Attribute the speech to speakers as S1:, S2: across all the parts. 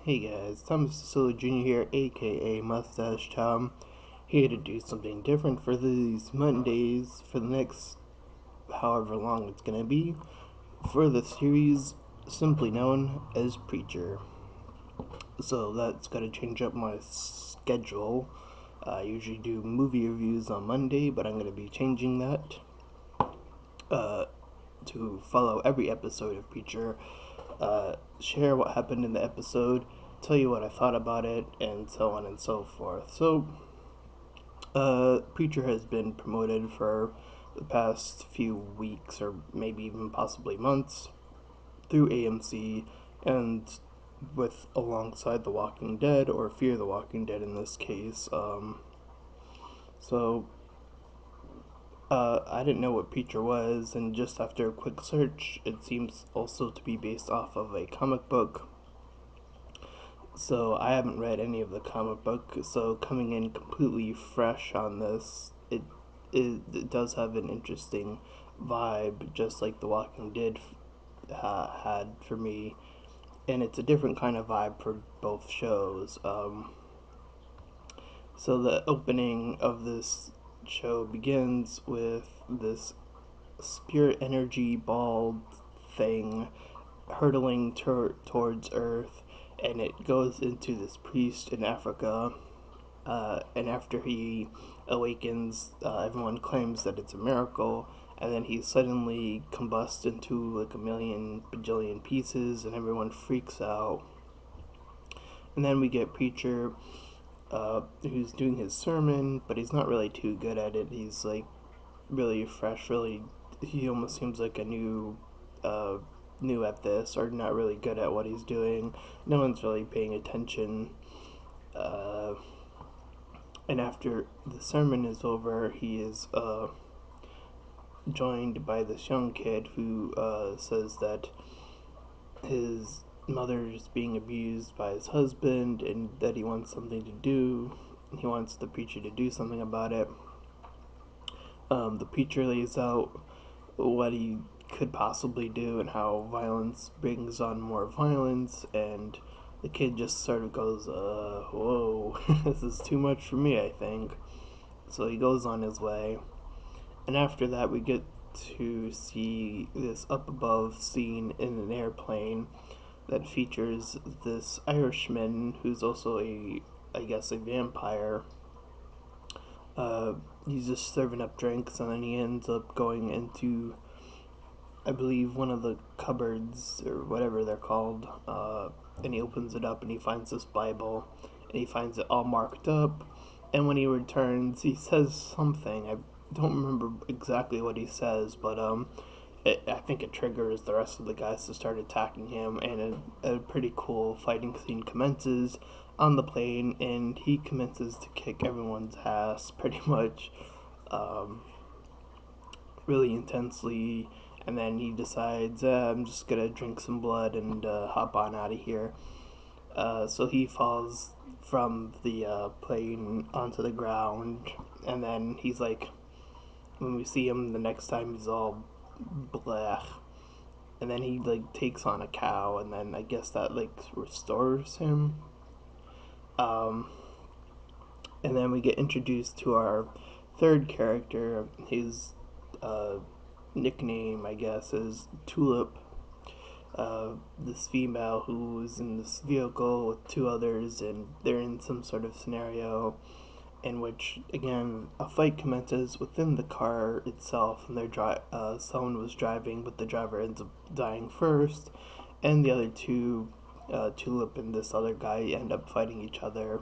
S1: Hey guys, Thomas Sicily Jr. here, aka Mustached. Here to do something different for these Mondays for the next however long it's gonna be for the series simply known as Preacher. So that's gotta change up my schedule. I usually do movie reviews on Monday, but I'm gonna be changing that uh, to follow every episode of Preacher, share what happened in the episode, tell you what I thought about it, and so on and so forth. So, Preacher has been promoted for the past few weeks, or maybe even possibly months, through AMC, and with alongside The Walking Dead, or Fear the Walking Dead in this case. So I didn't know what Preacher was, and just after a quick search, it seems also to be based off of a comic book. So I haven't read any of the comic book, so coming in completely fresh on this, it does have an interesting vibe, just like The Walking Dead had for me, and it's a different kind of vibe for both shows. So the opening of this show begins with this spirit energy ball thing hurtling towards Earth, and it goes into this priest in Africa. And after he awakens, everyone claims that it's a miracle, and then he suddenly combusts into like a million bajillion pieces, and everyone freaks out. And then we get Preacher, who's doing his sermon, but he's not really too good at it. He's like really fresh, really. He almost seems like a uh, new at this, or not really good at what he's doing. No one's really paying attention. Uh, and after the sermon is over, he is joined by this young kid who says that his mother is being abused by his husband and that he wants something to do. He wants the preacher to do something about it. The preacher lays out what he could possibly do and how violence brings on more violence, and the kid just sort of goes, whoa, this is too much for me, I think. So he goes on his way, and after that, we get to see this up above scene in an airplane that features this Irishman who's also I guess, a vampire. Uh, he's just serving up drinks, and then he ends up going into, I believe, one of the cupboards or whatever they're called, and he opens it up and he finds this Bible, and he finds it all marked up. And when he returns, he says something. I don't remember exactly what he says, but I think it triggers the rest of the guys to start attacking him, and a pretty cool fighting scene commences on the plane, and he commences to kick everyone's ass pretty much, um, really intensely. And then he decides, I'm just gonna drink some blood and hop on out of here. So he falls from the plane onto the ground, and then he's like, when we see him the next time, he's all blech, and then he like takes on a cow, and then I guess that like restores him. Um, and then we get introduced to our third character. His uh, nickname, I guess, is Tulip. This female who is in this vehicle with two others, and they're in some sort of scenario in which, again, a fight commences within the car itself, and someone was driving, but the driver ends up dying first, and the other two, Tulip and this other guy, end up fighting each other,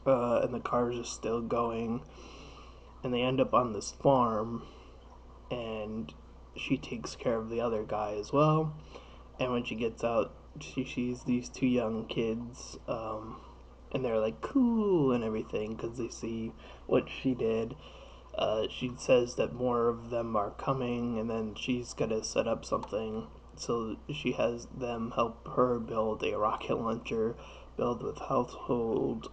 S1: and the car is just still going, and they end up on this farm, and she takes care of the other guy as well, and when she gets out, she sees these two young kids, and they're like cool and everything because they see what she did. She says that more of them are coming, and then she's gonna set up something. So she has them help her build a rocket launcher, build with household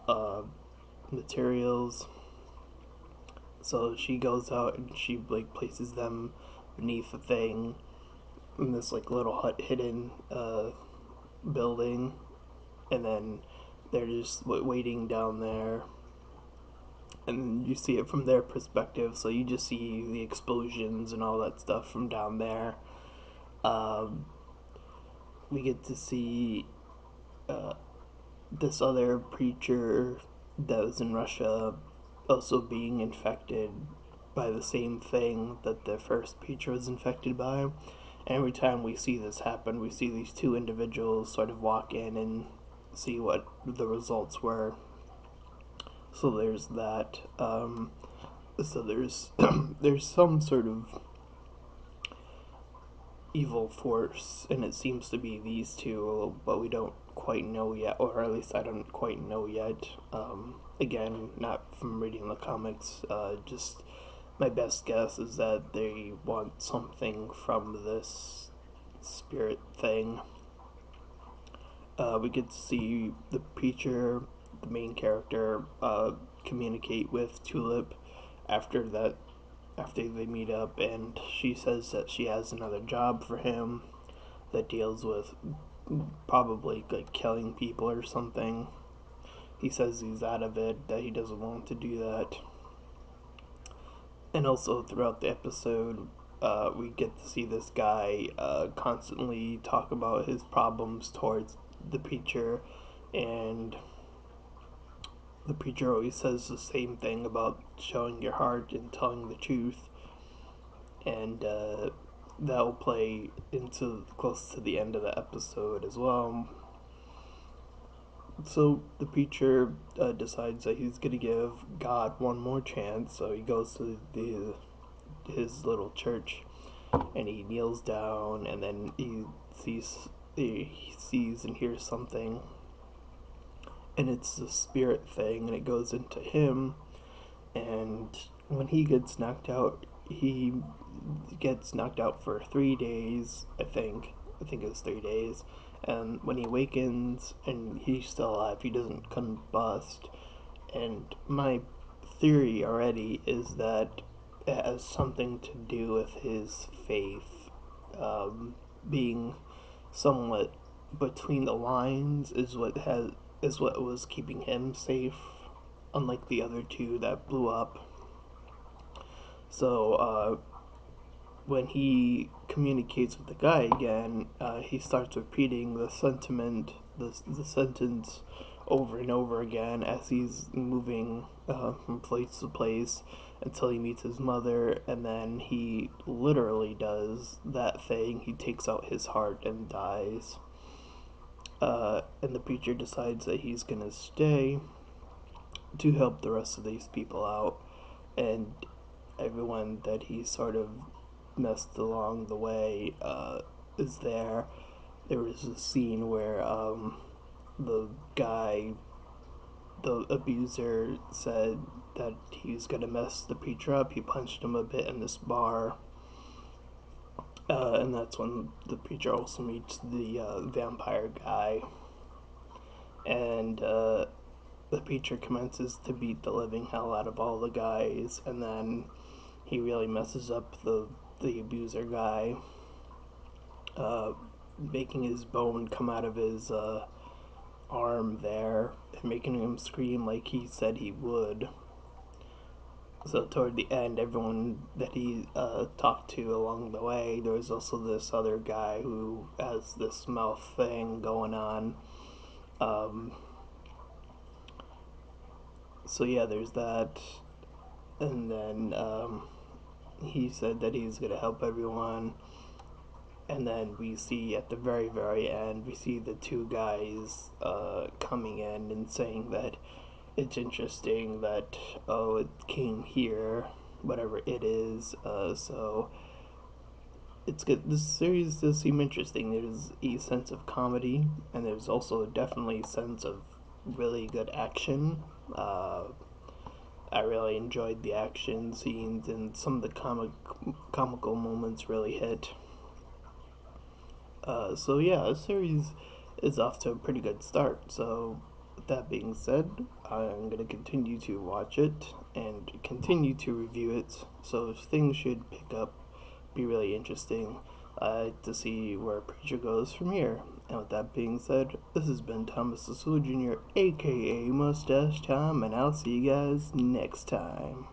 S1: materials. So she goes out and she like places them beneath a thing in this like little hut hidden building, and then they're just waiting down there, and you see it from their perspective. So you just see the explosions and all that stuff from down there. Um, we get to see uh, this other preacher that was in Russia also being infected by the same thing that the first preacher was infected by. And every time we see this happen, we see these two individuals sort of walk in and see what the results were. So there's that. So there's there's some sort of evil force, and it seems to be these two, but we don't quite know yet, or at least I don't quite know yet. Again, not from reading the comics, just my best guess is that they want something from this spirit thing. We get to see the preacher, the main character, communicate with Tulip after that after they meet up, and she says that she has another job for him that deals with probably like killing people or something. He says he's out of it, that he doesn't want to do that. And also throughout the episode, we get to see this guy constantly talk about his problems towards the preacher, and the preacher always says the same thing about showing your heart and telling the truth, and that will play into close to the end of the episode as well. So the preacher decides that he's gonna give God one more chance. So he goes to his little church and he kneels down, and then sees he sees and hears something, and it's the spirit thing, and it goes into him. And when he gets knocked out, he gets knocked out for 3 days. I think it was 3 days. And when he awakens and he's still alive, he doesn't combust. And my theory already is that it has something to do with his faith, being somewhat between the lines is what was keeping him safe, unlike the other two that blew up. So when he communicates with the guy again, he starts repeating the sentence over and over again as he's moving from place to place until he meets his mother, and then he literally does that thing. He takes out his heart and dies. And the preacher decides that he's gonna stay to help the rest of these people out, and everyone that he sort of messed along the way is there. There was a scene where the guy, the abuser, said that he was gonna mess the preacher up. He punched him a bit in this bar, and that's when the preacher also meets the vampire guy, and the preacher commences to beat the living hell out of all the guys, and then he really messes up the abuser guy, uh, making his bone come out of his arm there and making him scream like he said he would. So toward the end, everyone that he talked to along the way, there was also this other guy who has this mouth thing going on. Um, so yeah, there's that, and then he said that he's gonna help everyone. And then we see at the very, very end, we see the two guys coming in and saying that it's interesting that, oh, it came here, whatever it is. So it's good. This series does seem interesting. There's a sense of comedy, and there's also definitely a sense of really good action. I really enjoyed the action scenes, and some of the comical moments really hit. So yeah, the series is off to a pretty good start. So with that being said, I'm gonna continue to watch it and continue to review it. So things should pick up, be really interesting to see where Preacher goes from here. And with that being said, this has been Thomas the Jr., aka Mustache Time, and I'll see you guys next time.